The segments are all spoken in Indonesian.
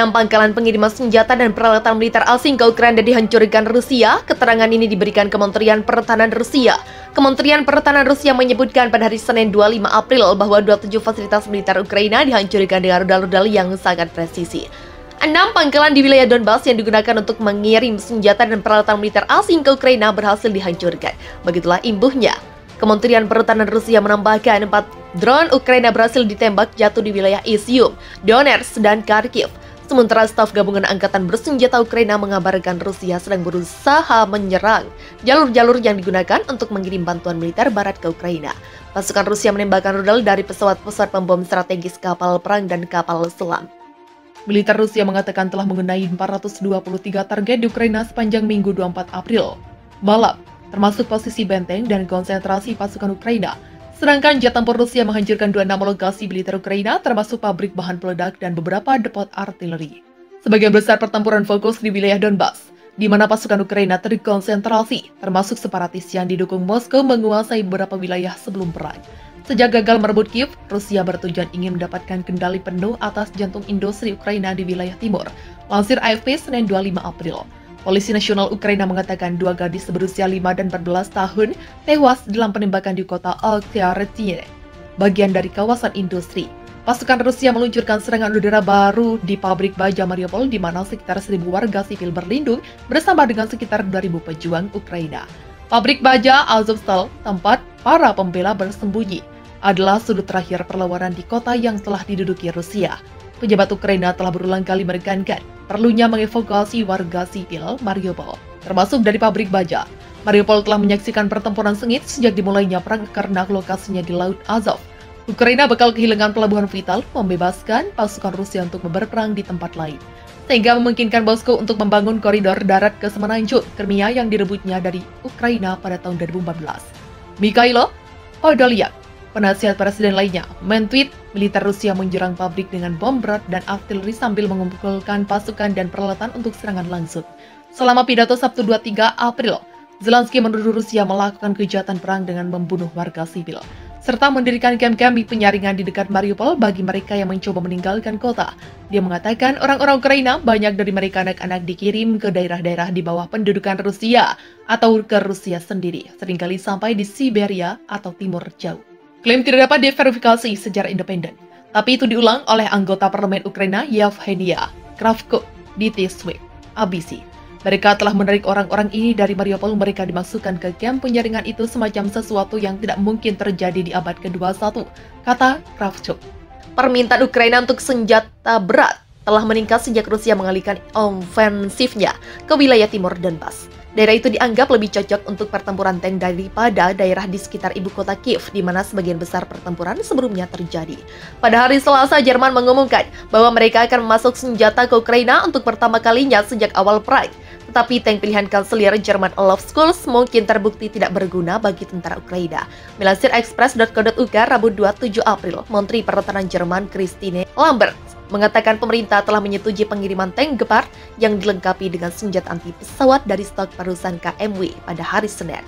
Pangkalan pengiriman senjata dan peralatan militer asing ke Ukraina dihancurkan Rusia. Keterangan ini diberikan Kementerian Pertahanan Rusia. Kementerian Pertahanan Rusia menyebutkan pada hari Senin 25 April bahwa 27 fasilitas militer Ukraina dihancurkan dengan rudal-rudal yang sangat presisi. 6 pangkalan di wilayah Donbas yang digunakan untuk mengirim senjata dan peralatan militer asing ke Ukraina berhasil dihancurkan. Begitulah imbuhnya. Kementerian Pertahanan Rusia menambahkan 4 drone Ukraina berhasil ditembak jatuh di wilayah Izium, Donetsk, dan Kharkiv. Sementara staf gabungan angkatan bersenjata Ukraina mengabarkan Rusia sedang berusaha menyerang jalur-jalur yang digunakan untuk mengirim bantuan militer barat ke Ukraina. Pasukan Rusia menembakkan rudal dari pesawat-pesawat pembom strategis, kapal perang, dan kapal selam. Militer Rusia mengatakan telah mengenai 423 target di Ukraina sepanjang Minggu 24 April malam, termasuk posisi benteng dan konsentrasi pasukan Ukraina. Sedangkan jet tempur Rusia menghancurkan 26 lokasi militer Ukraina, termasuk pabrik bahan peledak dan beberapa depot artileri. Sebagian besar pertempuran fokus di wilayah Donbas, di mana pasukan Ukraina terkonsentrasi, termasuk separatis yang didukung Moskow menguasai beberapa wilayah sebelum perang. Sejak gagal merebut Kiev, Rusia bertujuan ingin mendapatkan kendali penuh atas jantung industri Ukraina di wilayah timur. Lansir AFP Senin 25 April. Polisi Nasional Ukraina mengatakan 2 gadis berusia 5 dan 14 tahun tewas dalam penembakan di kota Oktyabrtine, bagian dari kawasan industri. Pasukan Rusia meluncurkan serangan udara baru di pabrik baja Mariupol, di mana sekitar 1.000 warga sipil berlindung bersama dengan sekitar 2.000 pejuang Ukraina. Pabrik baja Azovstal, tempat para pembela bersembunyi, adalah sudut terakhir perlawanan di kota yang telah diduduki Rusia. Pejabat Ukraina telah berulang kali menekankan perlunya mengevakuasi warga sipil Mariupol, termasuk dari pabrik baja. Mariupol telah menyaksikan pertempuran sengit sejak dimulainya perang karena lokasinya di Laut Azov. Ukraina bakal kehilangan pelabuhan vital, membebaskan pasukan Rusia untuk berperang di tempat lain, sehingga memungkinkan Moskow untuk membangun koridor darat ke semenanjung Crimea yang direbutnya dari Ukraina pada tahun 2014. Mikhailo Podolyak, penasihat presiden lainnya, mentweet militer Rusia menyerang pabrik dengan bom berat dan artileri sambil mengumpulkan pasukan dan peralatan untuk serangan langsung. Selama pidato Sabtu 23 April, Zelensky menuduh Rusia melakukan kejahatan perang dengan membunuh warga sipil, serta mendirikan kamp-kamp penyaringan di dekat Mariupol bagi mereka yang mencoba meninggalkan kota. Dia mengatakan orang-orang Ukraina, banyak dari mereka anak-anak, dikirim ke daerah-daerah di bawah pendudukan Rusia atau ke Rusia sendiri, seringkali sampai di Siberia atau Timur Jauh. Klaim tidak dapat diverifikasi secara independen, tapi itu diulang oleh anggota parlemen Ukraina Yevgenia Kravko di T-Sweep, ABC. Mereka telah menarik orang-orang ini dari Mariupol. Mereka dimasukkan ke kamp penyaringan itu semacam sesuatu yang tidak mungkin terjadi di abad ke-21, kata Kravchuk. Permintaan Ukraina untuk senjata berat telah meningkat sejak Rusia mengalihkan ofensifnya ke wilayah timur Donbas. Daerah itu dianggap lebih cocok untuk pertempuran tank daripada daerah di sekitar ibu kota Kiev, di mana sebagian besar pertempuran sebelumnya terjadi. Pada hari Selasa, Jerman mengumumkan bahwa mereka akan memasuk senjata ke Ukraina untuk pertama kalinya sejak awal perang. Tetapi tank pilihan kanselir Jerman Olaf Scholz mungkin terbukti tidak berguna bagi tentara Ukraina. Melansir Express.co.uk Rabu 27 April, Menteri Pertahanan Jerman Christine Lambert mengatakan pemerintah telah menyetujui pengiriman tank Gepard yang dilengkapi dengan senjata anti pesawat dari stok perusahaan KMW pada hari Senin.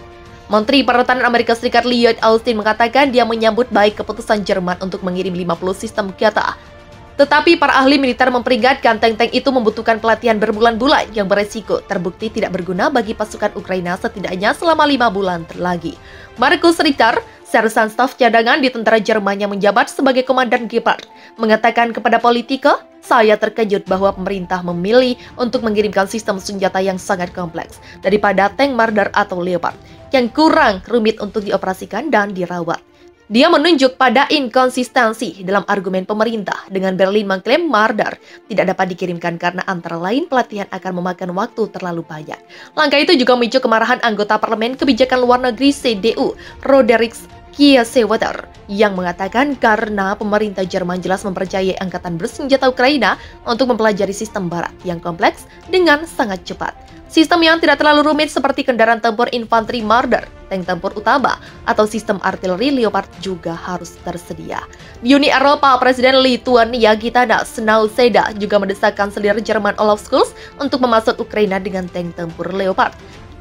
Menteri Pertahanan Amerika Serikat Lloyd Austin mengatakan dia menyambut baik keputusan Jerman untuk mengirim 50 sistem Kata. Tetapi para ahli militer memperingatkan tank-tank itu membutuhkan pelatihan berbulan-bulan yang beresiko terbukti tidak berguna bagi pasukan Ukraina setidaknya selama 5 bulan lagi. Markus Richter, sersan staf cadangan di tentara Jerman yang menjabat sebagai komandan Gepard, mengatakan kepada Politico, "Saya terkejut bahwa pemerintah memilih untuk mengirimkan sistem senjata yang sangat kompleks daripada tank Marder atau Leopard yang kurang rumit untuk dioperasikan dan dirawat." Dia menunjuk pada inkonsistensi dalam argumen pemerintah dengan Berlin mengklaim Marder tidak dapat dikirimkan karena antara lain pelatihan akan memakan waktu terlalu banyak. Langkah itu juga memicu kemarahan anggota parlemen kebijakan luar negeri CDU, Roderick Kiesewetter, yang mengatakan karena pemerintah Jerman jelas mempercayai angkatan bersenjata Ukraina untuk mempelajari sistem barat yang kompleks dengan sangat cepat. Sistem yang tidak terlalu rumit seperti kendaraan tempur infanteri Marder, tank tempur utama, atau sistem artileri Leopard juga harus tersedia. Di Uni Eropa, Presiden Lithuania Gitanas Nausėda juga mendesak kanselir Jerman Olaf Scholz untuk memasuk Ukraina dengan tank tempur Leopard.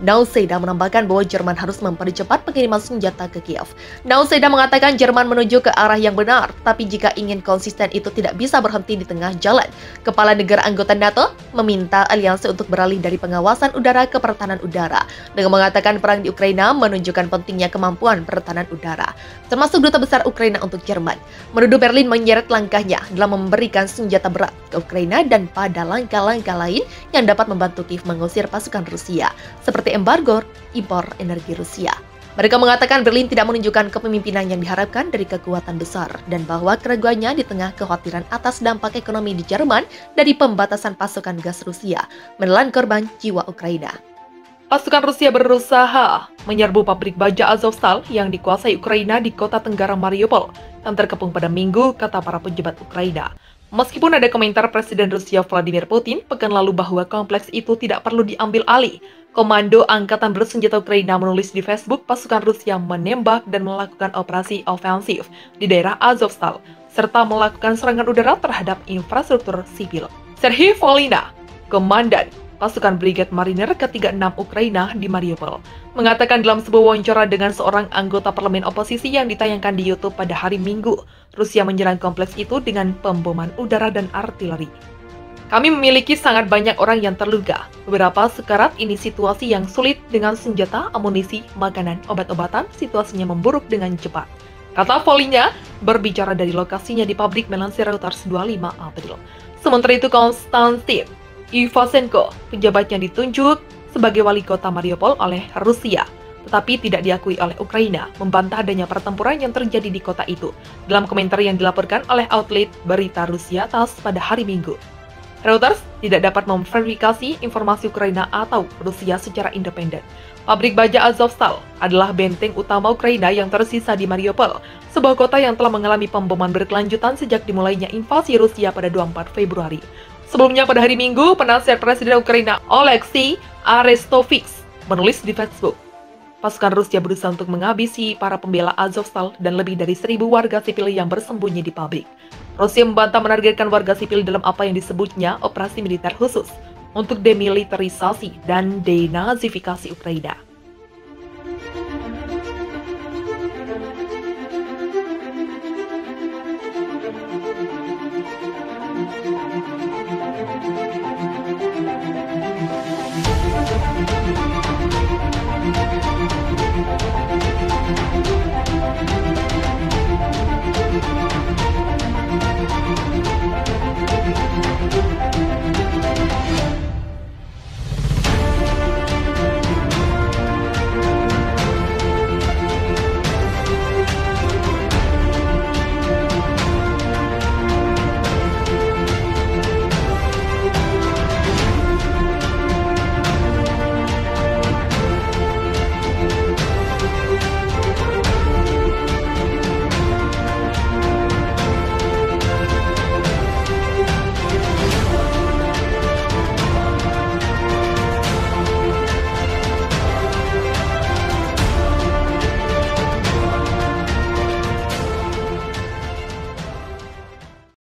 Nauseda menambahkan bahwa Jerman harus mempercepat pengiriman senjata ke Kiev. Nauseda mengatakan Jerman menuju ke arah yang benar, tapi jika ingin konsisten itu tidak bisa berhenti di tengah jalan. Kepala negara anggota NATO meminta aliansi untuk beralih dari pengawasan udara ke pertahanan udara, dengan mengatakan perang di Ukraina menunjukkan pentingnya kemampuan pertahanan udara, termasuk Duta Besar Ukraina untuk Jerman, menuduh Berlin menyeret langkahnya dalam memberikan senjata berat ke Ukraina dan pada langkah-langkah lain yang dapat membantu Kiev mengusir pasukan Rusia, seperti embargo impor energi Rusia. Mereka mengatakan Berlin tidak menunjukkan kepemimpinan yang diharapkan dari kekuatan besar dan bahwa keraguannya di tengah kekhawatiran atas dampak ekonomi di Jerman dari pembatasan pasokan gas Rusia menelan korban jiwa Ukraina. Pasukan Rusia berusaha menyerbu pabrik baja Azovstal yang dikuasai Ukraina di kota tenggara Mariupol yang terkepung pada Minggu, kata para pejabat Ukraina. Meskipun ada komentar Presiden Rusia Vladimir Putin pekan lalu bahwa kompleks itu tidak perlu diambil alih, Komando Angkatan Bersenjata Ukraina menulis di Facebook pasukan Rusia menembak dan melakukan operasi ofensif di daerah Azovstal, serta melakukan serangan udara terhadap infrastruktur sipil. Serhiy Volina, Komandan Pasukan Brigade Mariner ke-36 Ukraina di Mariupol, mengatakan dalam sebuah wawancara dengan seorang anggota parlemen oposisi yang ditayangkan di YouTube pada hari Minggu, Rusia menyerang kompleks itu dengan pemboman udara dan artileri. Kami memiliki sangat banyak orang yang terluka. Beberapa sekarat ini situasi yang sulit dengan senjata, amunisi, makanan, obat-obatan, situasinya memburuk dengan cepat, kata Volina, berbicara dari lokasinya di pabrik melansir Reuters 25 April. Sementara itu, Konstantin Ivasenko, pejabat yang ditunjuk sebagai wali kota Mariupol oleh Rusia, tetapi tidak diakui oleh Ukraina, membantah adanya pertempuran yang terjadi di kota itu, dalam komentar yang dilaporkan oleh outlet berita Rusia TASS pada hari Minggu. Reuters tidak dapat memverifikasi informasi Ukraina atau Rusia secara independen. Pabrik baja Azovstal adalah benteng utama Ukraina yang tersisa di Mariupol, sebuah kota yang telah mengalami pemboman berkelanjutan sejak dimulainya invasi Rusia pada 24 Februari. Sebelumnya pada hari Minggu, penasihat Presiden Ukraina Oleksiy Arestovych menulis di Facebook, pasukan Rusia berusaha untuk menghabisi para pembela Azovstal dan lebih dari 1.000 warga sipil yang bersembunyi di pabrik. Rusia membantah menargetkan warga sipil dalam apa yang disebutnya operasi militer khusus untuk demilitarisasi dan denazifikasi Ukraina.